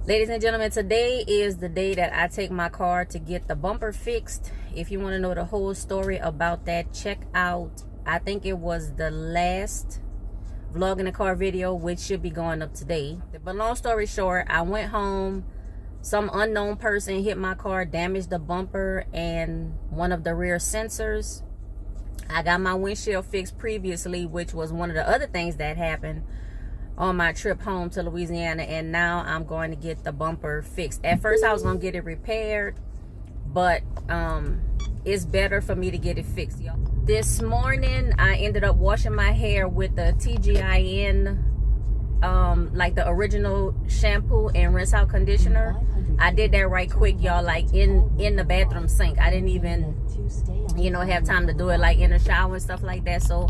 Ladies and gentlemen, today is the day that I take my car to get the bumper fixed. If you want to know the whole story about that, check out, I think it was the last vlog in the car video, which should be going up today. But long story short, I went home. Some unknown person hit my car, damaged the bumper and one of the rear sensors. I got my windshield fixed previously, which was one of the other things that happened on my trip home to Louisiana, and now I'm going to get the bumper fixed. At first I was going to get it repaired, but it's better for me to get it fixed, y'all. This morning I ended up washing my hair with the TGIN, like the original shampoo and rinse out conditioner. I did that right quick, y'all, like in the bathroom sink. I didn't even, you know, have time to do it like in the shower and stuff like that. So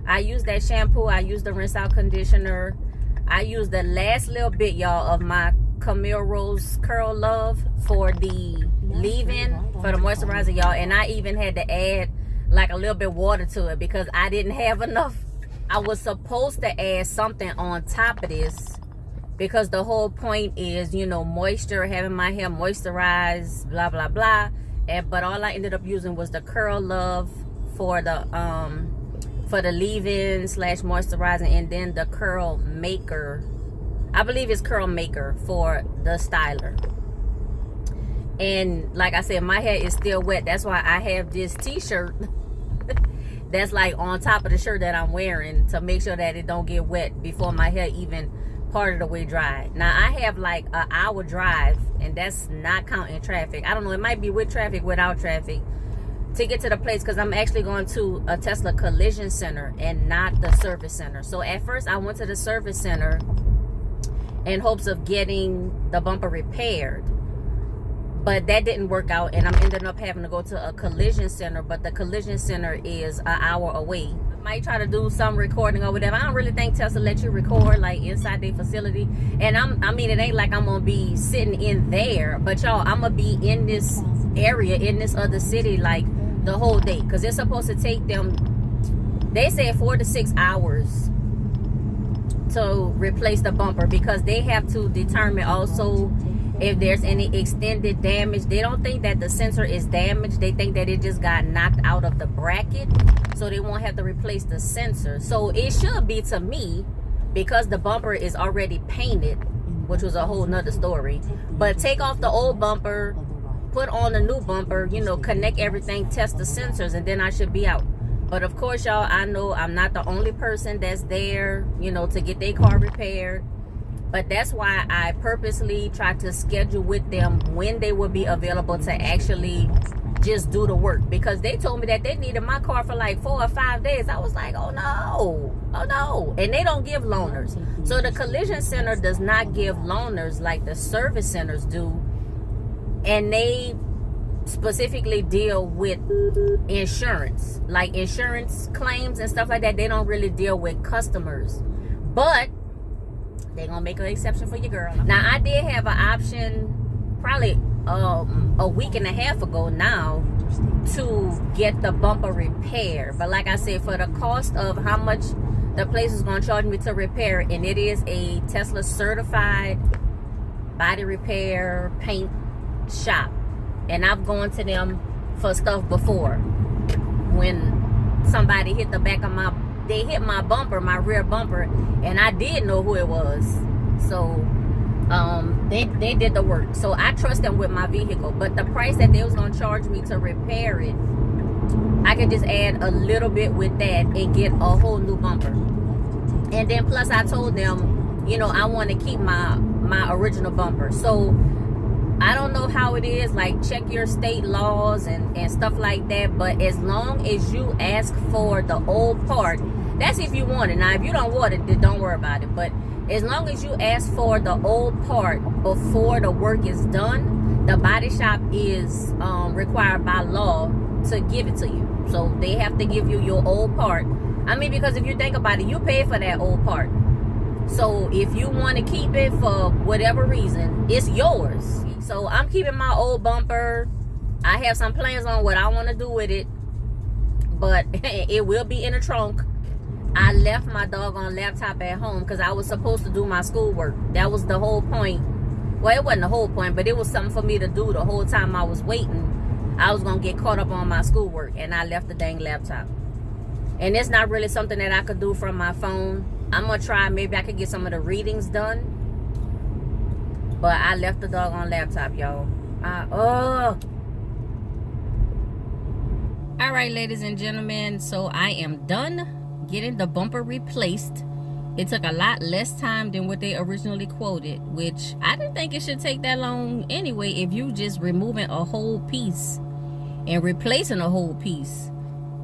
I used that shampoo, I used the rinse out conditioner, I used the last little bit, y'all, of my Camille Rose Curl Love for the leave-in, for the moisturizer, y'all. And I even had to add like a little bit of water to it because I didn't have enough. I was supposed to add something on top of this because the whole point is, you know, moisture, having my hair moisturized, blah, blah, blah. But all I ended up using was the Curl Love for the leave-in / moisturizing, and then the Curl Maker. I believe it's Curl Maker for the styler. And like I said, my hair is still wet. That's why I have this t-shirt that's like on top of the shirt that I'm wearing to make sure that it don't get wet before my hair even part of the way dry. Now I have like an hour drive, and that's not counting traffic. I don't know, it might be with traffic, without traffic, to get to the place, because I'm actually going to a Tesla collision center and not the service center. So at first I went to the service center in hopes of getting the bumper repaired, but that didn't work out, and I'm ending up having to go to a collision center. But the collision center is an hour away. I might try to do some recording or whatever. I don't really think Tesla let you record like inside their facility, and I mean, it ain't like I'm gonna be sitting in there, but y'all, I'm gonna be in this area, in this other city, like the whole day, because it's supposed to take them, they said 4 to 6 hours to replace the bumper, because they have to determine also if there's any extended damage. They don't think that the sensor is damaged. They think that it just got knocked out of the bracket, so they won't have to replace the sensor. So it should be, to me, because the bumper is already painted, which was a whole nother story. But take off the old bumper, put on a new bumper, you know, connect everything, test the sensors, and then I should be out. But of course, y'all, I know I'm not the only person that's there, you know, to get their car repaired. But that's why I purposely try to schedule with them when they will be available to actually just do the work, because they told me that they needed my car for like 4 or 5 days. I was like, oh no, oh no. And they don't give loaners. So the collision center does not give loaners like the service centers do. And they specifically deal with insurance, like insurance claims and stuff like that. They don't really deal with customers, but they're gonna make an exception for your girl. Now I did have an option probably a week and a half ago now to get the bumper repaired, but like I said, for the cost of how much the place is gonna charge me to repair, and it is a Tesla certified body repair paint shop, and I've gone to them for stuff before. When somebody hit the back of my, they hit my bumper, my rear bumper, and I did know who it was. So they did the work. So I trust them with my vehicle. But the price that they was gonna charge me to repair it, I could just add a little bit with that and get a whole new bumper. And then plus I told them, you know, I want to keep my original bumper. So I don't know how it is, like check your state laws and stuff like that, but as long as you ask for the old part, that's if you want it. Now if you don't want it, then don't worry about it. But as long as you ask for the old part before the work is done, the body shop is required by law to give it to you. So they have to give you your old part. I mean, because if you think about it, you pay for that old part. So if you want to keep it for whatever reason, it's yours. So I'm keeping my old bumper. I have some plans on what I want to do with it, but it will be in the trunk. I left my doggone laptop at home because I was supposed to do my schoolwork. That was the whole point Well, it wasn't the whole point, but it was something for me to do the whole time I was waiting. I was going to get caught up on my schoolwork, and I left the dang laptop. And it's not really something that I could do from my phone. I'm going to try, maybe I could get some of the readings done. But I left the doggone laptop, y'all. Alright, ladies and gentlemen, so I am done getting the bumper replaced. It took a lot less time than what they originally quoted, which I didn't think it should take that long anyway if you just removing a whole piece and replacing a whole piece.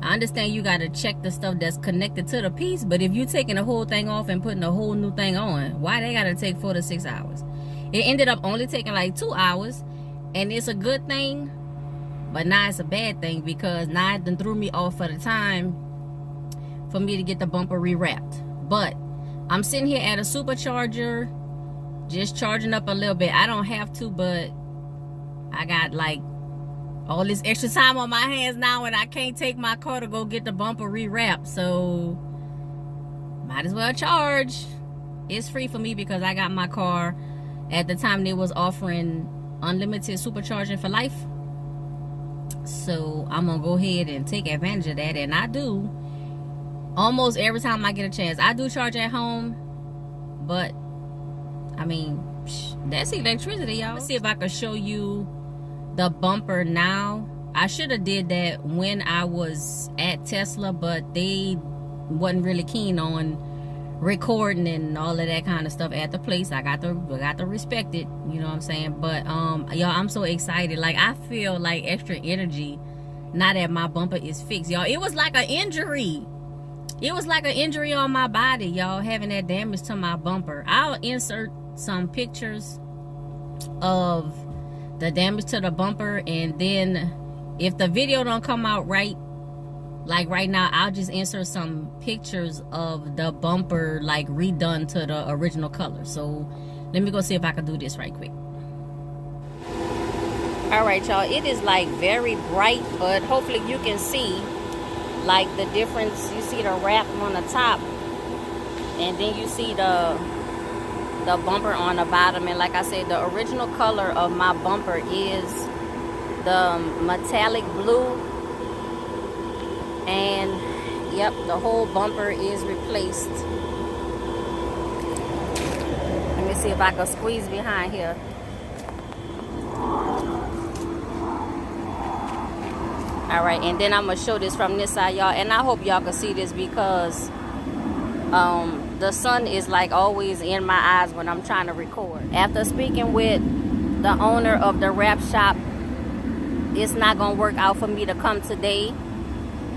I understand you got to check the stuff that's connected to the piece, but if you taking the whole thing off and putting a whole new thing on, why they got to take 4 to 6 hours? It ended up only taking like 2 hours, and it's a good thing, but now it's a bad thing because now it done threw me off for the time for me to get the bumper rewrapped. But I'm sitting here at a supercharger, just charging up a little bit. I don't have to, but I got like all this extra time on my hands now, and I can't take my car to go get the bumper rewrapped, so might as well charge. It's free for me because I got my car at the time they was offering unlimited supercharging for life. So I'm gonna go ahead and take advantage of that, and I do almost every time I get a chance. I do charge at home, but I mean, that's electricity, y'all. Let's see if I can show you the bumper now. I should have did that when I was at Tesla, but they wasn't really keen on recording and all of that kind of stuff at the place. I got to respect it, you know what I'm saying? But y'all, I'm so excited. Like, I feel like extra energy now that my bumper is fixed, y'all. It was like an injury. It was like an injury on my body, y'all, having that damage to my bumper. I'll insert some pictures of the damage to the bumper, and then if the video don't come out right, like right now, I'll just insert some pictures of the bumper like redone to the original color. So let me go see if I can do this right quick. All right, y'all, it is like very bright, but hopefully you can see like the difference. You see the wrap on the top, and then you see the bumper on the bottom. And like I said, the original color of my bumper is the metallic blue, and yep, the whole bumper is replaced. Let me see if I can squeeze behind here. All right, and then I'm gonna show this from this side, y'all, and I hope y'all can see this because the sun is like always in my eyes when I'm trying to record. After speaking with the owner of the wrap shop, it's not gonna work out for me to come today,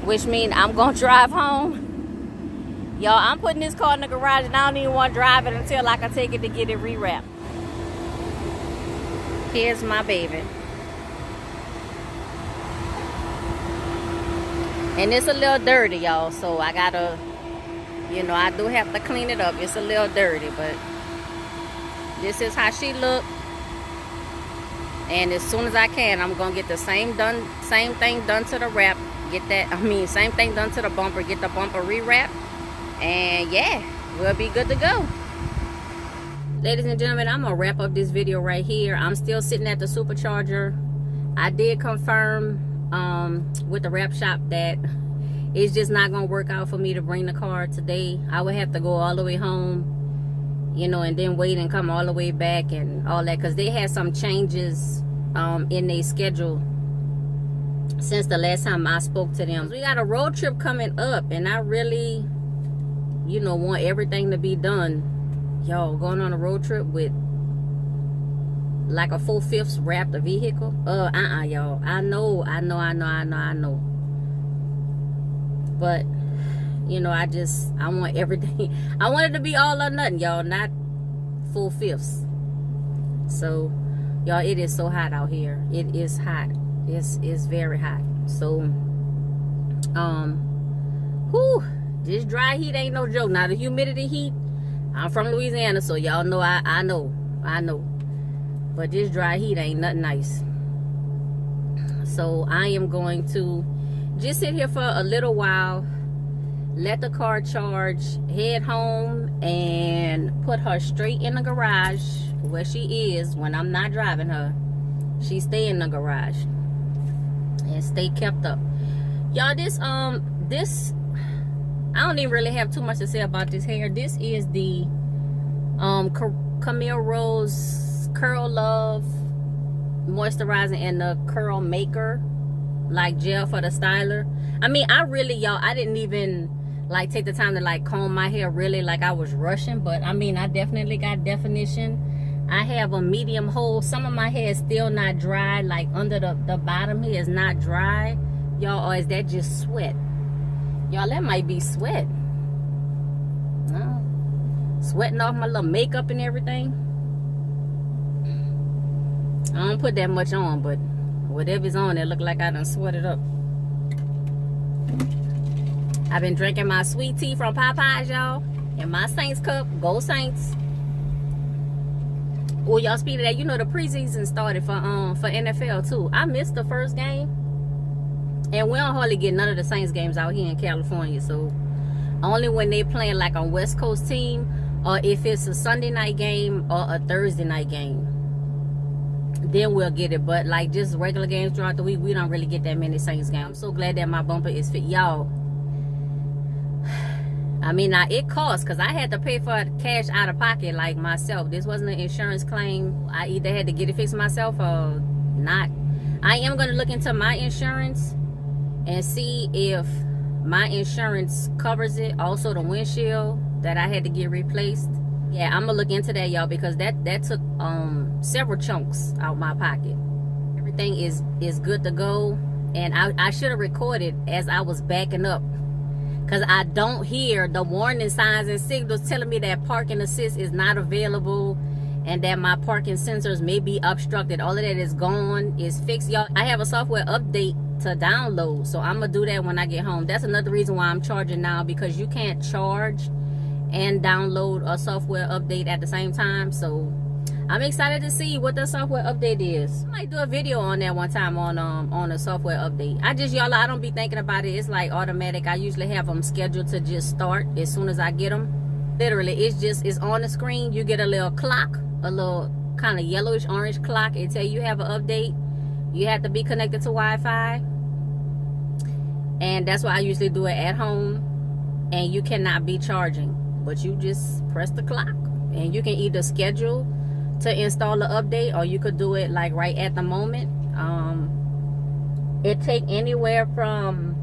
which means I'm gonna drive home. Y'all, I'm putting this car in the garage, and I don't even want to drive it until I can take it to get it rewrapped. Here's my baby. And it's a little dirty, y'all, so I gotta, you know, I do have to clean it up. It's a little dirty, but this is how she look. And as soon as I can, I'm gonna get the same thing done to the wrap. Same thing done to the bumper. Get the bumper rewrapped, and yeah, we'll be good to go. Ladies and gentlemen, I'm gonna wrap up this video right here. I'm still sitting at the supercharger. I did confirm with the wrap shop that it's just not gonna work out for me to bring the car today. I would have to go all the way home, you know, and then wait and come all the way back and all that, because they had some changes in their schedule since the last time I spoke to them. We got a road trip coming up, and I really, you know, want everything to be done. Yo, going on a road trip with like a 4/5 wrapped vehicle. Y'all. I know. But, you know, I want everything. I want it to be all or nothing, y'all, not 4/5. So, y'all, it is so hot out here. It is hot. It's very hot. So, this dry heat ain't no joke. Now, the humidity heat, I'm from Louisiana, so y'all know I know. But this dry heat ain't nothing nice. So I am going to just sit here for a little while, let the car charge, head home, and put her straight in the garage where she is when I'm not driving her. She stay in the garage and stay kept up. Y'all, this I don't even really have too much to say about this hair. This is the Camille Rose Curl Love moisturizing and the curl maker, like gel for the styler. I mean, I really, y'all, I didn't even like take the time to like comb my hair really like I was rushing, but I mean, I definitely got definition. I have a medium hold. Some of my hair is still not dry, like under the bottom here is not dry, y'all. Or is that just sweat? Y'all, that might be sweat. No, sweating off my little makeup and everything. I don't put that much on, but whatever's on, it look like I done sweated up. I've been drinking my sweet tea from Popeyes, y'all, in my Saints cup. Go Saints. Oh, y'all, speaking of that, you know the preseason started for NFL too. I missed the first game, and we don't hardly get none of the Saints games out here in California. So only when they playing like a West Coast team, or if it's a Sunday night game or a Thursday night game, then we'll get it. But like just regular games throughout the week, we don't really get that many Saints games. I'm so glad that my bumper is fit, y'all. I mean, now it costs, because I had to pay for cash out of pocket like myself. This wasn't an insurance claim. I either had to get it fixed myself or not. I am going to look into my insurance and see if my insurance covers it. Also the windshield that I had to get replaced. Yeah, I'm going to look into that, y'all, because that took several chunks out my pocket. Everything is good to go. And I should have recorded as I was backing up, because I don't hear the warning signs and signals telling me that parking assist is not available and that my parking sensors may be obstructed. All of that is gone, is fixed, y'all. I have a software update to download, so I'm going to do that when I get home. That's another reason why I'm charging now, because you can't charge and download a software update at the same time. So I'm excited to see what the software update is. I might do a video on that one time on a software update. Y'all, I don't be thinking about it. It's like automatic. I usually have them scheduled to just start as soon as I get them. Literally, it's on the screen. You get a little clock, a little kind of yellowish orange clock. It tell you have an update. You have to be connected to Wi-Fi, and that's why I usually do it at home. And you cannot be charging, but you just press the clock, and you can either schedule to install the update, or you could do it like right at the moment. It take anywhere from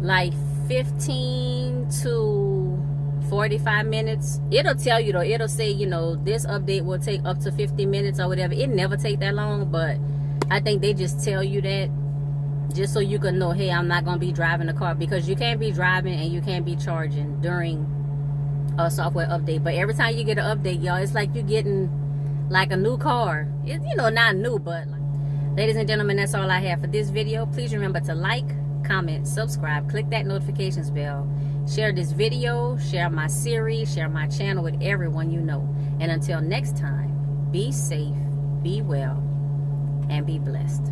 like 15 to 45 minutes. It'll tell you though, it'll say, you know, this update will take up to 50 minutes or whatever. It never take that long, but I think they just tell you that just so you can know, hey, I'm not gonna be driving the car, because you can't be driving and you can't be charging during a software update. But every time you get an update, y'all, it's like you're getting like a new car. It's, you know, not new, but like. Ladies and gentlemen, that's all I have for this video. Please remember to like, comment, subscribe, click that notifications bell, share this video, share my series, share my channel with everyone you know. And until next time, be safe, be well, and be blessed.